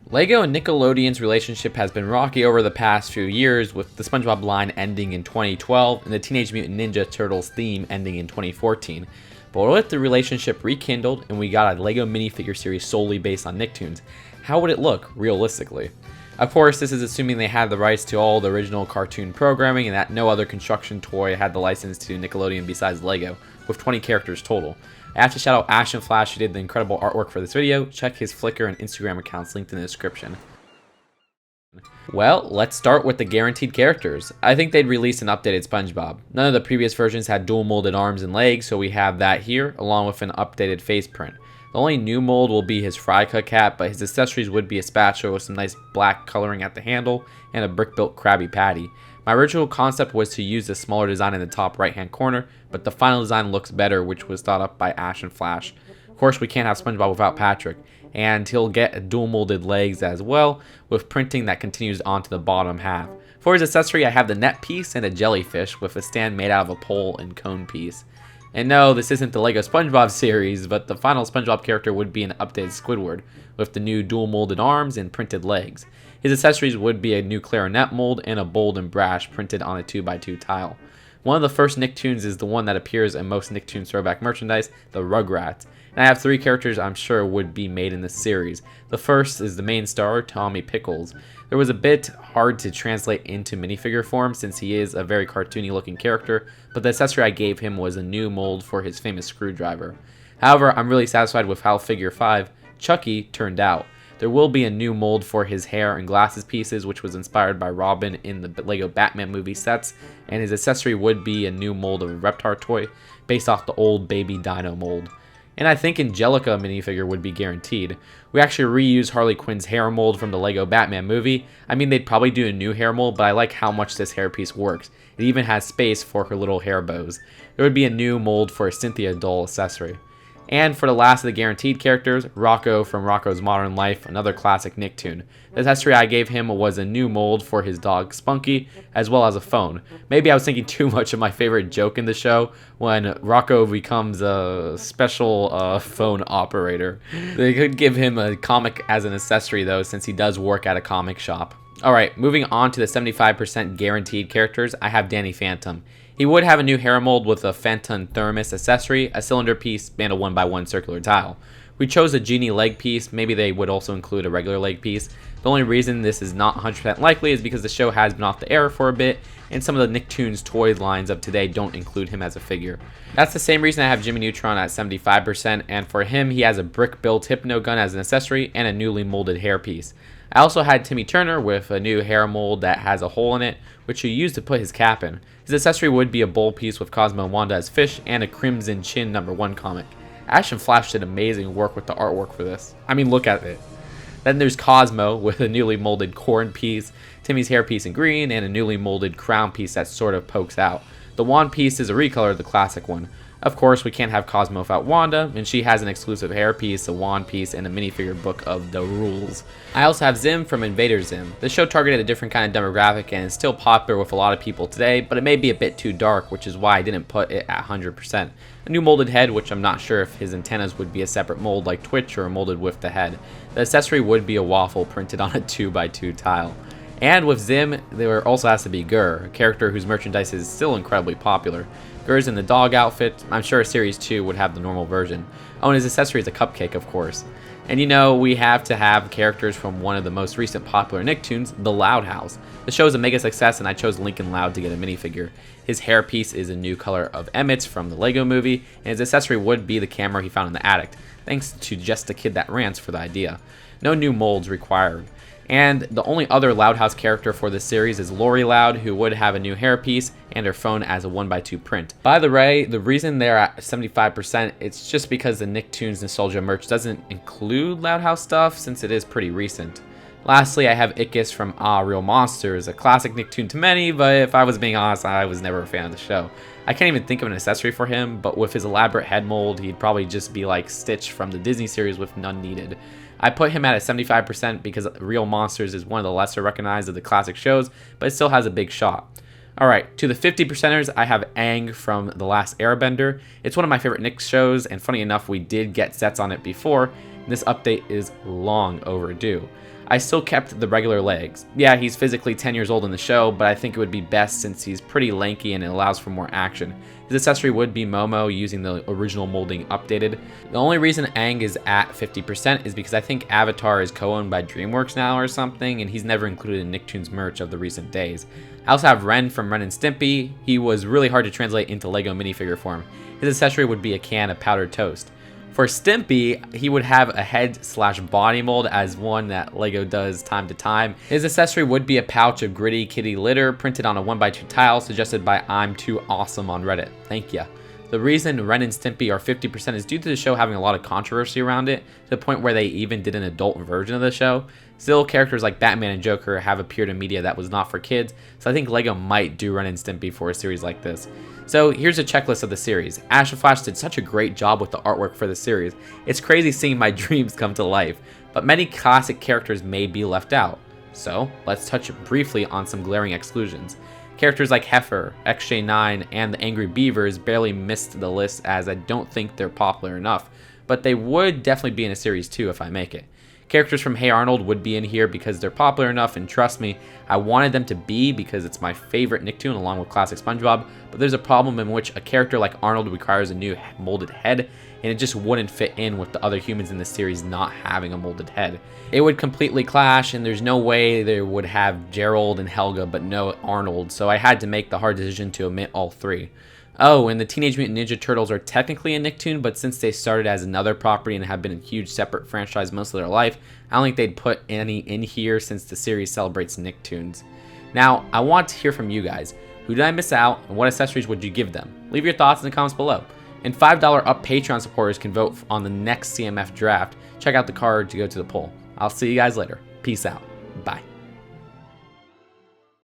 LEGO and Nickelodeon's relationship has been rocky over the past few years, with the SpongeBob line ending in 2012 and the Teenage Mutant Ninja Turtles theme ending in 2014. But what if the relationship rekindled and we got a LEGO minifigure series solely based on Nicktoons? How would it look, realistically? Of course, this is assuming they had the rights to all the original cartoon programming and that no other construction toy had the license to Nickelodeon besides LEGO, with 20 characters total. I have to shout out Ash and Flash, who did the incredible artwork for this video. Check his Flickr and Instagram accounts linked in the description. Well, let's start with the guaranteed characters. I think they'd release an updated SpongeBob. None of the previous versions had dual molded arms and legs, so we have that here, along with an updated face print. The only new mold will be his fry cut cap, but his accessories would be a spatula with some nice black coloring at the handle and a brick-built Krabby Patty. My original concept was to use a smaller design in the top right hand corner, but the final design looks better, which was thought up by Ash and Flash. Of course, we can't have SpongeBob without Patrick, and he'll get dual molded legs as well, with printing that continues onto the bottom half. For his accessory, I have the net piece and a jellyfish with a stand made out of a pole and cone piece. And no, this isn't the LEGO SpongeBob series, but the final SpongeBob character would be an updated Squidward, with the new dual molded arms and printed legs. His accessories would be a new clarinet mold and a bold and brash printed on a 2x2 tile. One of the first Nicktoons is the one that appears in most Nicktoons throwback merchandise, the Rugrats. And I have 3 characters I'm sure would be made in this series. The first is the main star, Tommy Pickles. There was a bit hard to translate into minifigure form since he is a very cartoony looking character, but the accessory I gave him was a new mold for his famous screwdriver. However, I'm really satisfied with how figure 5, Chucky, turned out. There will be a new mold for his hair and glasses pieces, which was inspired by Robin in the LEGO Batman movie sets, and his accessory would be a new mold of a Reptar toy based off the old Baby Dino mold. And I think Angelica minifigure would be guaranteed. We actually reused Harley Quinn's hair mold from the LEGO Batman movie. I mean, they'd probably do a new hair mold, but I like how much this hairpiece works. It even has space for her little hair bows. There would be a new mold for a Cynthia doll accessory. And for the last of the guaranteed characters, Rocko from Rocko's Modern Life, another classic Nicktoon. The accessory I gave him was a new mold for his dog Spunky, as well as a phone. Maybe I was thinking too much of my favorite joke in the show, when Rocko becomes a special phone operator. They could give him a comic as an accessory though, since he does work at a comic shop. Alright, moving on to the 75% guaranteed characters, I have Danny Phantom. He would have a new hair mold with a Phantom Thermos accessory, a cylinder piece, and a 1x1 circular tile. We chose a genie leg piece, maybe they would also include a regular leg piece. The only reason this is not 100% likely is because the show has been off the air for a bit, and some of the Nicktoons toy lines of today don't include him as a figure. That's the same reason I have Jimmy Neutron at 75%, and for him he has a brick-built hypno gun as an accessory and a newly molded hair piece. I also had Timmy Turner with a new hair mold that has a hole in it, which he used to put his cap in. His accessory would be a bowl piece with Cosmo and Wanda as fish and a Crimson Chin #1 comic. Ash and Flash did amazing work with the artwork for this. I mean, look at it. Then there's Cosmo with a newly molded corn piece, Timmy's hair piece in green, and a newly molded crown piece that sort of pokes out. The wand piece is a recolor of the classic one. Of course, we can't have Cosmo without Wanda, and she has an exclusive hair piece, a wand piece, and a minifigure book of the rules. I also have Zim from Invader Zim. The show targeted a different kind of demographic and is still popular with a lot of people today, but it may be a bit too dark, which is why I didn't put it at 100%. A new molded head, which I'm not sure if his antennas would be a separate mold like Twitch or molded with the head. The accessory would be a waffle printed on a 2x2 tile. And with Zim, there also has to be Gur, a character whose merchandise is still incredibly popular. Gur's in the dog outfit. I'm sure Series 2 would have the normal version. Oh, and his accessory is a cupcake, of course. And you know, we have to have characters from one of the most recent popular Nicktoons, the Loud House. The show is a mega success, and I chose Lincoln Loud to get a minifigure. His hairpiece is a new color of Emmett's from the LEGO movie, and his accessory would be the camera he found in the attic. Thanks to Just a Kid That Rants for the idea. No new molds required. And the only other Loud House character for this series is Lori Loud, who would have a new hairpiece and her phone as a 1x2 print. By the way, the reason they're at 75%, it's just because the Nicktoons Nostalgia merch doesn't include Loud House stuff since it is pretty recent. Lastly, I have Ickis from Ah Real Monsters, a classic Nicktoon to many, but if I was being honest, I was never a fan of the show. I can't even think of an accessory for him, but with his elaborate head mold, he'd probably just be like Stitch from the Disney series with none needed. I put him at a 75% because Real Monsters is one of the lesser recognized of the classic shows, but it still has a big shot. Alright, to the 50%ers, I have Aang from The Last Airbender. It's one of my favorite Nick shows, and funny enough, we did get sets on it before, and this update is long overdue. I still kept the regular legs. Yeah, he's physically 10 years old in the show, but I think it would be best since he's pretty lanky and it allows for more action. His accessory would be Momo, using the original molding updated. The only reason Aang is at 50% is because I think Avatar is co-owned by DreamWorks now or something, and he's never included in Nicktoons merch of the recent days. I also have Ren from Ren and Stimpy. He was really hard to translate into LEGO minifigure form. His accessory would be a can of powdered toast. For Stimpy, he would have a head/body mold as one that LEGO does time to time. His accessory would be a pouch of gritty kitty litter printed on a 1x2 tile suggested by I'm Too Awesome on Reddit. Thank ya. The reason Ren and Stimpy are 50% is due to the show having a lot of controversy around it, to the point where they even did an adult version of the show. Still, characters like Batman and Joker have appeared in media that was not for kids, so I think LEGO might do Ren and Stimpy for a series like this. So here's a checklist of the series. Ash and Flash did such a great job with the artwork for the series. It's crazy seeing my dreams come to life, but many classic characters may be left out. So let's touch briefly on some glaring exclusions. Characters like Heifer, XJ9, and the Angry Beavers barely missed the list as I don't think they're popular enough, but they would definitely be in a series 2 if I make it. Characters from Hey Arnold would be in here because they're popular enough, and trust me, I wanted them to be because it's my favorite Nicktoon along with classic SpongeBob, but there's a problem in which a character like Arnold requires a new molded head, and it just wouldn't fit in with the other humans in the series not having a molded head. It would completely clash, and there's no way they would have Gerald and Helga but no Arnold, so I had to make the hard decision to omit all three. Oh, and the Teenage Mutant Ninja Turtles are technically a Nicktoon, but since they started as another property and have been a huge separate franchise most of their life, I don't think they'd put any in here since the series celebrates Nicktoons. Now, I want to hear from you guys. Who did I miss out, and what accessories would you give them? Leave your thoughts in the comments below. And $5 up Patreon supporters can vote on the next CMF draft. Check out the card to go to the poll. I'll see you guys later. Peace out.